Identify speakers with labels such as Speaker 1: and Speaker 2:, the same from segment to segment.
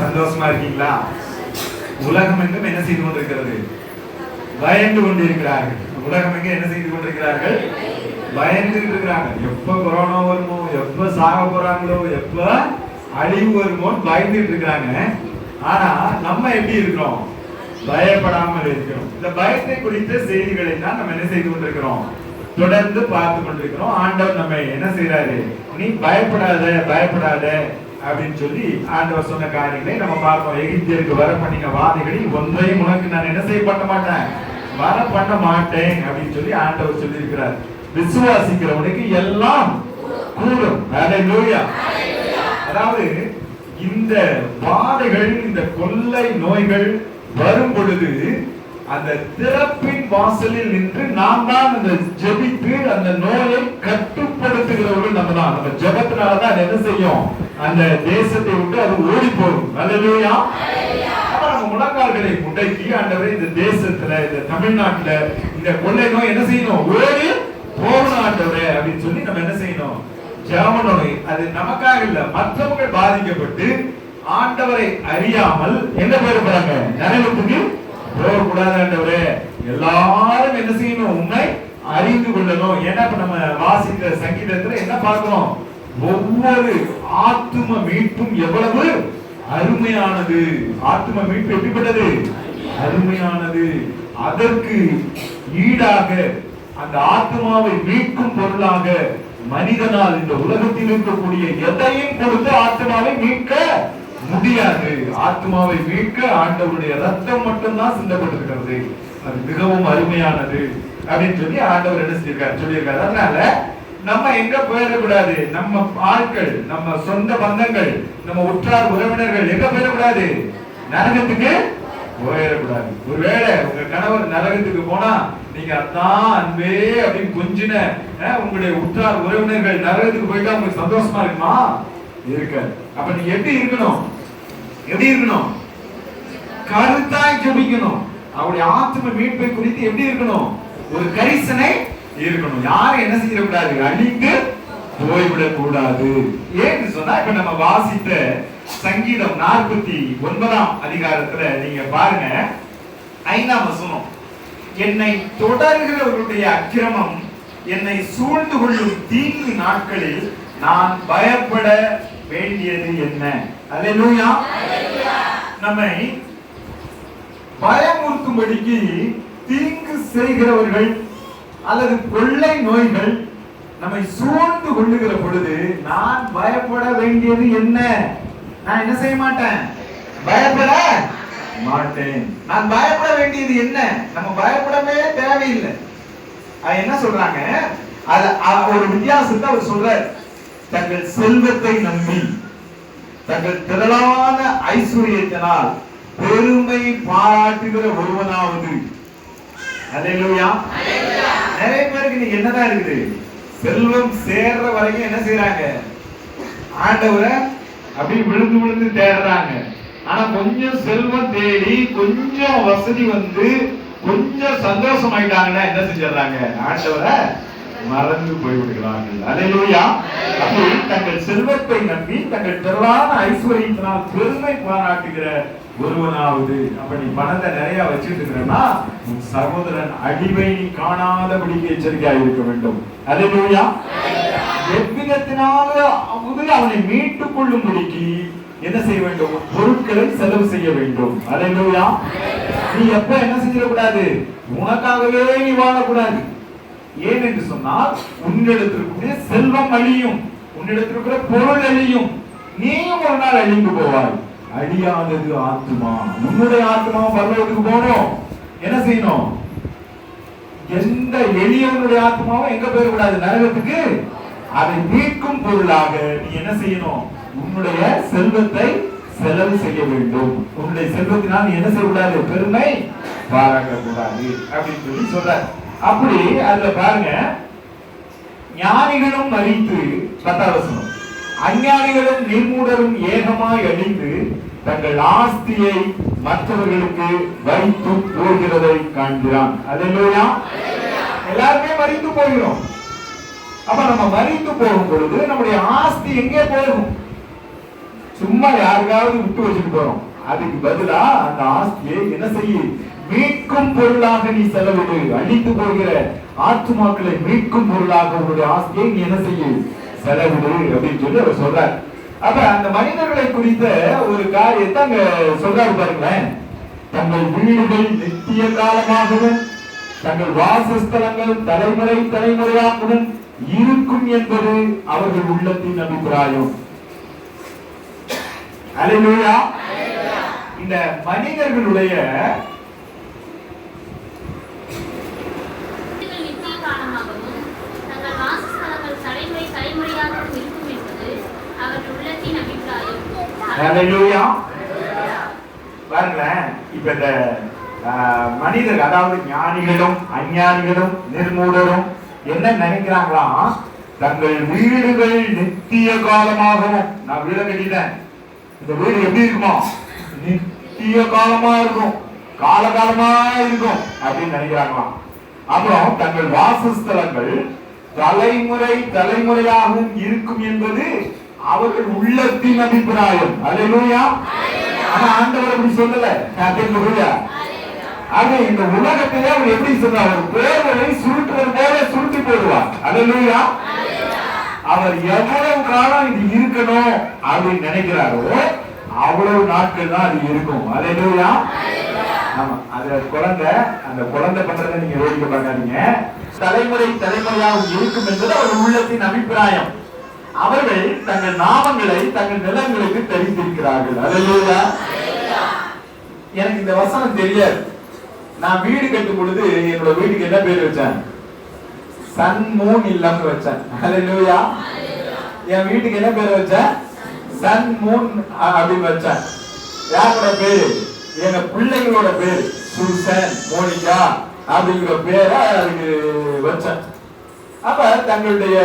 Speaker 1: சந்தோஷமா இருக்கீங்களா? உலகம் எங்கும் என்ன செய்து கொண்டிருக்கிறது? பயந்து கொண்டிருக்கிறார்கள். உலகம் எங்க என்ன செய்து கொண்டிருக்கிறார்கள்? பயந்து இருக்கிறாங்க. எப்ப கொரோனா வருமோ, எப்ப சாக போறாங்களோ, எப்ப அழிவு வருமோ பயந்துட்டு இருக்கிறாங்க. ஆனா நம்ம எப்படி இருக்கிறோம்? பயப்படாமல் இருக்கிறோம். இந்த பயத்தை குறித்த செய்திகளை தான் நம்ம என்ன செய்து கொண்டிருக்கிறோம்? தொடர்ந்து பார்த்து கொண்டிருக்கிறோம். ஆண்டவர் நம்ம என்ன செய்யறாரு? நீ பயப்படாத பயப்படாத அப்படின்னு சொல்லி ஆண்டவர் சொன்ன காரியங்களை நம்ம பார்ப்போம். எகிப்தியருக்கு வர பண்ணின வாதைகளில் ஒன்றையும் உனக்கு நான் என்ன செய்ய பண்ண மாட்டேன், வர பண்ண மாட்டேன் அப்படின்னு சொல்லி ஆண்டவர் சொல்லி இருக்கிறார். விசுவாசிக்கிறவனுக்கு எல்லாம் கூடும். ஹல்லேலூயா. அதாவது இந்த வாதைகள், இந்த கொள்ளை நோய்கள் வரும் பொழுது அந்த திறப்பின் வாசலில் நின்று நாம் தான் அந்த ஜெபித்து அந்த நோயை கட்டுப்படுத்துகிறவர்கள் நம்ம தான். நம்ம ஜெபத்தினாலதான் என்ன செய்யும்? அந்த தேசத்தை விட்டு அது ஓடி போகும். ஹல்லேலூயா. அப்ப நம்ம முழங்கால்களை முடக்கி ஆண்டவரே இந்த தேசத்துல, இந்த தமிழ்நாட்டுல இந்த கொள்ளை நோய் என்ன செய்யணும்? ஓடி போகணும் ஆண்டவரே அப்படின்னு சொல்லி நம்ம என்ன செய்யணும்? ஜெபம். அது நமக்காக இல்ல, மற்றவங்க பாதிக்கப்பட்டு ஆண்டவரை அறியாமல் என்ன போயிருப்பாங்க? நரகத்துக்கு போகக்கூடாது ஆண்டவரே. எல்லாரும் என்ன செய்யணும்? உண்மை அறிந்து கொள்ளணும். ஏன்னா இப்ப நம்ம வாசிக்கிற சங்கீதத்துல என்ன பார்க்கிறோம்? ஒவ்வொரு ஆத்தும மீட்பும் எவ்வளவு அருமையானது. ஆத்தும மீட்பு எப்படிப்பட்டது? அருமையானது. அதற்கு ஈடாக அந்த ஆத்மாவை மீட்கும் பொருளாக மனிதனால் இந்த உலகத்தில் இருக்கக்கூடிய எதையும் கொடுத்து ஆத்மாவை மீட்க முடியாது. ஆத்மாவை மீட்க ஆண்டவருடைய ரத்தம் மட்டும்தான் சிந்தப்பட்டிருக்கிறது. அது மிகவும் அருமையானது அப்படின்னு சொல்லி ஆண்டவர் என்ன சொல்லியிருக்காரு. அதனால நம்ம எங்க போயிடக்கூடாது? நம்ம ஆட்கள், நம்ம சொந்த பந்தங்கள், நம்ம உற்றார் உறவினர்கள் எங்க போயிடக்கூடாது? நரகத்துக்கு போயிடக்கூடாது. ஒருவேளை உங்க கணவர் நரகத்துக்கு போனா நீங்க அதான் அன்பே அப்படின்னு கொஞ்சின உங்களுடைய உற்றார் உறவினர்கள் நரகத்துக்கு போயிட்டா உங்களுக்கு சந்தோஷமா இருக்குமா? இருக்காது. அப்ப நீங்க எப்படி இருக்கணும்? எப்படி இருக்கணும்? கருத்தாய் ஜெபிக்கணும். அவருடைய ஆத்ம மீட்பை குறித்து எப்படி இருக்கணும்? ஒரு கரிசனை இருக்கணும். யாரும் என்ன செய்யக்கூடாது? அழிந்து போய்விடக் கூடாது. ஏன்னு சொன்னா இப்ப நம்ம வாசித்த சங்கீதம் 49ஆம் அதிகாரத்துல நீங்க பாருங்க, 5ஆம் வசனம். என்னை தொடர்கிறவர்களுடைய அக்கிரமம் என்னை சூழ்ந்து கொள்ளும் தீங்கு நாட்களில் நான் பயப்பட வேண்டியது என்ன? அல்லேலூயா. நம்மை பயமுறுத்தும்படிக்கு தீங்கு செய்கிறவர்கள் அல்லது கொள்ளை நோய்கள் நம்மை சூழ்ந்து கொள்ளுகிற பொழுது நான் பயப்பட வேண்டியது என்ன? நான் என்ன செய்ய மாட்டேன்? பயப்பட மாட்டேன். நான் பயப்பட வேண்டியது என்ன? நம்ம பயப்படவே தேவையில்லை. என்ன சொல்றாங்க? ஒரு வித்தியாசத்தை அவர் சொல்றார். தங்கள் செல்வத்தை நம்பி தங்கள் திரளான ஐஸ்வர்யத்தினால் பெருமை பாராட்டுகிற ஒருவனாவது. அல்லேலூயா. நிறைய பேருக்கு நீங்க என்னதான் இருக்குது? செல்வம் சேர்ற வரைக்கும் என்ன செய்யறாங்க? ஆண்டவரை அப்படி விழுந்து விழுந்து தேடுறாங்க. ஆனா கொஞ்சம் செல்வம் தேடி கொஞ்சம் வசதி வந்து கொஞ்சம் சந்தோஷம் ஆயிட்டாங்கன்னா என்ன செஞ்சிடறாங்க? ஆண்டவரை மறந்து போய்விடுகிறார்கள். அல்லேலூயா. அப்படி தங்கள் செல்வத்தை நம்பி தங்கள் திரளான ஐஸ்வர்யத்தினால் பெருமை பாராட்டுகிற ஒருவனாவது. அப்ப நீ பணத்தை நிறைய வச்சுட்டு இருக்கிறன்னா உன் சகோதரன் அடிவை நீ காணாதபடிக்கு எச்சரிக்கையாக இருக்க வேண்டும். அல்லேலூயா. எவ்விதத்தினாலும் அவனை மீட்டுக் கொள்ளும்படிக்கு என்ன செய்ய வேண்டும்? பொருட்களை செலவு செய்ய வேண்டும். அல்லேலூயா. நீ எப்ப என்ன செஞ்சிடக்கூடாது? உனக்காகவே நீ வாழக்கூடாது. ஏன் என்று சொன்னால் உன்னிடத்திற்குரிய செல்வம் அழியும், உன்னிடத்திற்குரிய பொருள் அழியும், நீயும் ஒரு நாள் அழிந்து போவாய். அழியாதது ஆத்மா. உன்னுடைய ஆத்மா பரலோகத்துக்கு போகணும். என்ன செய்யணும்? எந்த எளியவனுடைய ஆத்மாவும் எங்க போயிடக்கூடாது? நரகத்துக்கு. அதை மீட்கும் பொருளாக நீ என்ன செய்யணும்? உன்னுடைய செல்வத்தை செலவு செய்ய வேண்டும். உன்னுடைய செல்வத்தினால் நீ என்ன செய்யக்கூடாது? பெருமை பாராட்டக்கூடாது அப்படின்னு சொல்லி சொல்ற. அப்படி அதுல பாருங்க, ஞானிகளும் மரித்து 10ஆம் வசனம், அஞ்ஞானிகளும் நிர்மூடரும் ஏகமாய் அழிந்து தங்கள் ஆஸ்தியை மற்றவர்களுக்கு வைத்து போகிறதை காண்கிறான். அல்லேலூயா. எல்லாருமே மரித்து போகிறோம். அப்ப நம்ம மரித்து போகும் பொழுது நம்முடைய ஆஸ்தி எங்கே போகும்? சும்மா யாருக்காவது விட்டு வச்சுட்டு போறோம். அதுக்கு பதிலா அந்த ஆஸ்தியை என்ன செய்ய, மீட்கும் பொருளாக நீ செலவிடு. அழித்து போகிற ஆத்துமாக்களை மீட்கும் பொருளாக உங்களுடைய ஆஸ்தியை நீ என்ன செய்ய, செலவிடு அப்படின்னு சொல்லி அவர் சொல்றார். அப்ப அந்த மனிதர்களை குறித்த ஒரு காரியத்தை அங்க சொல்றாரு பாருங்களேன். தங்கள் வீடுகள் நித்திய காலமாகவும் தங்கள் வாசஸ்தலங்கள் தலைமுறை தலைமுறையாகவும் இருக்கும் என்பது அவர்கள் உள்ளத்தின் அபிப்பிராயம். அல்லேலூயா. இந்த மனிதர்களுடைய பாருங்களேன், இப்ப இந்த மனிதர், அதாவது ஞானிகளும் அஞ்ஞானிகளும் நிர்மூலரும் என்ன நினைக்கிறாங்களா, தங்கள் வீடுகள் நித்திய காலமாகவும், நான் வீட கட்டிட்டேன், இந்த வீடு எப்படி இருக்குமா, நித்திய காலமா இருக்கும், காலகாலமா இருக்கும் அப்படின்னு நினைக்கிறாங்களாம். அப்புறம் தங்கள் வாசஸ்தலங்கள் தலைமுறை தலைமுறையாகவும் இருக்கும் என்பது அவர்கள் உள்ளத்தின் அபிப்பிராயம். அல்லேலூயா. ஆனா ஆண்டவர் அப்படி சொல்லல. அது இந்த உலகத்திலே அவர் எப்படி சொல்றாரு, பேர்களை சுருட்டுறது போல சுருட்டி போடுவார். அல்லேலூயா. அவர் எவ்வளவு காலம் இது இருக்கணும் அப்படின்னு நினைக்கிறாரோ அவ்வளவு நாட்கள் தான் அது இருக்கும். அல்லேலூயா. ஆமா, அது குழந்தை, அந்த குழந்தை பண்றதை நீங்க வேடிக்கை பார்க்காதீங்க. தலைமுறை தலைமுறையாக இருக்கும் என்பது அவர் உள்ளத்தின் அபிப்பிராயம். அவர்கள் தங்கள் நாமங்களை தங்கள் நிலங்களுக்கு தெரிந்திருக்கிறார்கள். அல்லேலூயா. எனக்கு இந்த வசனம் தெரியாது. நான் வீடு கட்டும் பொழுது என்னோட வீட்டுக்கு என்ன பேர் வச்சேன், சன் மூன் இல்லம்னு வச்சேன். அல்லேலூயா. என் வீட்டுக்கு என்ன பேர் வச்சேன், சன் மூன் அப்படின்னு வச்சேன். யாரோட பேரு, எங்க பிள்ளைங்களோட பேரு சூசன் மோனிகா அப்படிங்கிற பேரை அதுக்கு வச்சேன். அப்ப தங்களுடைய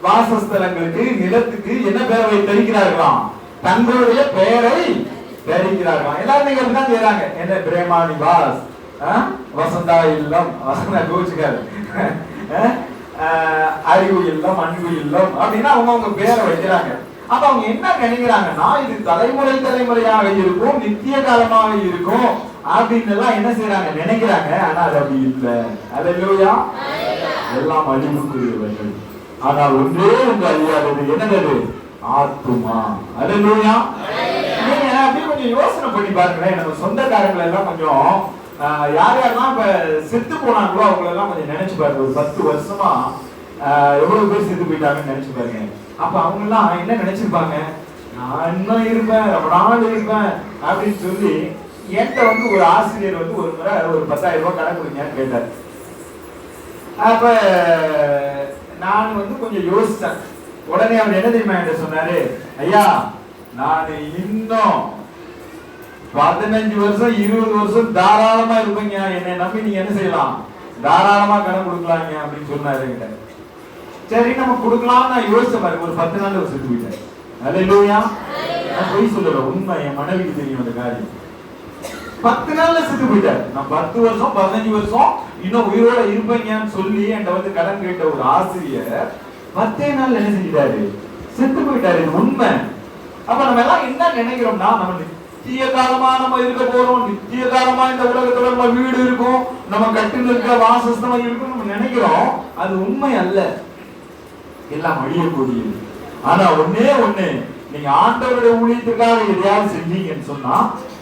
Speaker 1: வாசஸ்தலங்களுக்கு நிலத்துக்கு என்ன பேரை தெரிக்கிறார்களாம், தங்களுடைய பெயரை தெரிக்கிறார்களாம். எல்லாருமே தான் செய்யறாங்க. என்ன பிரேமா நிவாஸ், வசந்தா இல்லம், வசந்தா கோச்சுக்காரு, அறிவு இல்லம், அன்பு இல்லம் அப்படின்னா அவங்க பேரை வைக்கிறாங்க. அப்ப அவங்க என்ன நினைக்கிறாங்கன்னா, இது தலைமுறை தலைமுறையாக இருக்கும், நித்திய காலமாக இருக்கும் அப்படின்னு எல்லாம் என்ன செய்யறாங்க, நினைக்கிறாங்க. ஆனா அது அப்படி இல்லை. அல்லேலூயா. எல்லாம் அழிவுக்குரியவர்கள். ஆனால் ஒன்றே ஒன்று அழியாதது, என்னது, ஆத்துமா. அல்லேலூயா. நீங்க அப்படி கொஞ்சம் யோசனை பண்ணி பாருங்களேன். நம்ம சொந்தக்காரங்களை எல்லாம் கொஞ்சம் யார் யாரெல்லாம் இப்ப செத்து போனாங்களோ அவங்களை எல்லாம் கொஞ்சம் நினைச்சு பாருங்க. ஒரு 10 வருஷமா எவ்வளவு பேர் செத்து போயிட்டாங்கன்னு நினைச்சு பாருங்க. அப்ப அவங்க எல்லாம் என்ன நினைச்சிருப்பாங்க, நான் இன்னும் இருப்பேன், ரொம்ப நாள் இருப்பேன் அப்படின்னு சொல்லி என்கிட்ட வந்து ஒரு ஆசிரியர் வந்து ஒரு முறை ஒரு 10,000 ரூபாய் கடன் கொடுங்கன்னு கேட்டார். அப்ப நான் வந்து கொஞ்சம் யோசிச்சேன். உடனே அவர் என்ன தெரியுமா என்கிட்ட சொன்னாரு, ஐயா நான் இன்னும் 15 வருஷம் 20 வருஷம் தாராளமா இருப்பீங்க, என்னை நம்பி நீங்க என்ன செய்யலாம், தாராளமா கடன் கொடுக்கலாங்க அப்படின்னு சொன்னாரு என்கிட்ட. சரி நம்ம கொடுக்கலாம் நான் யோசிச்ச மாதிரி ஒரு 10 நாள் செத்து போயிட்டேன். அல்லேலூயா. நான் போய் சொல்லல, உண்மை. என் மனைவிக்கு தெரியும் அந்த காரியம். 10 நாள்ல செத்து போயிட்டாரு. நான் 10 வருஷம் 15 வருஷம் இன்னும் உயிரோட இருப்பீங்கன்னு சொல்லி என்கிட்ட வந்து கடன் கேட்ட ஒரு ஆசிரியர் 10 நாள்ல என்ன செஞ்சிட்டாரு, செத்து போயிட்டாரு. இது உண்மை. அப்ப நம்ம எல்லாம் என்ன நினைக்கிறோம்னா, நம்ம நித்திய காலமா நம்ம இருக்க போறோம், நித்திய காலமா இந்த உலகத்துல நம்ம வீடு இருக்கும், நம்ம கட்டில இருக்க வாசஸ்தலம் இருக்கும் நம்ம நினைக்கிறோம். அது உண்மை அல்ல. எல்லாம் அழியக்கூடியது. ஆனா ஒன்னே ஒண்ணு, நீங்க ஆண்டவருடைய ஊழியத்துக்காக எதையாவது செஞ்சீங்கன்னு சொன்னா,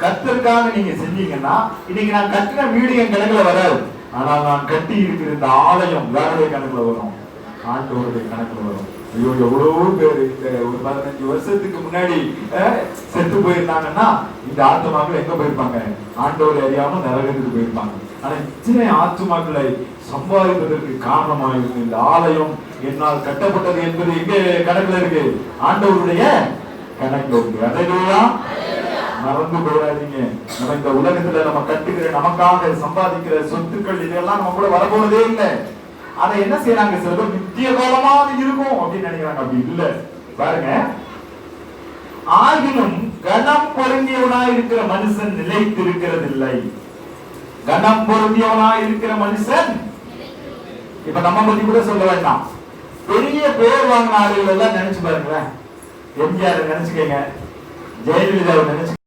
Speaker 1: கர்த்தருக்காக நீங்க செஞ்சீங்கன்னா, இன்னைக்கு நான் கட்டின வீடு என் கணக்குல வராது. ஆனா நான் கட்டி இருக்கிற இந்த ஆலயம் யாருடைய கணக்குல வரும், ஆண்டவருடைய கணக்குல வரும். ஐயோ எவ்வளவு பேர் ஒரு 15 வருஷத்துக்கு முன்னாடி செத்து போயிருந்தாங்கன்னா இந்த ஆத்துமாக்கள் எங்க போயிருப்பாங்க, ஆண்டவரை அறியாம நரகத்துக்கு போயிருப்பாங்க. ஆனா இத்தனை ஆத்துமாக்களை சம்பாதிப்பதற்கு காரணமாக இருக்கு இந்த ஆலயம் என்னால் கட்டப்பட்டது என்பது எங்க கணக்குல இருக்கு, ஆண்டவருடைய கணக்குல இருக்கு. அல்லேலூயா. மறந்து போயிடாதீங்க. நம்ம இந்த உலகத்துல நம்ம கட்டுகிற நமக்காக சம்பாதிக்கிற சொத்துக்கள் இதெல்லாம் நம்ம கூட வரப்போறதே இல்லை. அதை என்ன செய்யறாங்க, சில பேர் நித்திய காலமா இருக்கும் அப்படின்னு நினைக்கிறாங்க. அப்படி இல்ல. பாருங்க, ஆகிலும் கனம் பொருந்தியவனாய் இருக்கிற மனுஷன் நிலைத்திருக்கிறது இல்லை. கனம் பொருந்தியவனாய் இருக்கிற மனுஷன், இப்ப நம்ம பத்தி கூட சொல்ல வேண்டாம், பெரிய பேர் வாங்கின ஆளுகள் எல்லாம் நினைச்சு பாருங்களேன். எம்ஜிஆர் நினைச்சுக்கங்க,
Speaker 2: ஜெயலலிதாவை நினைச்சு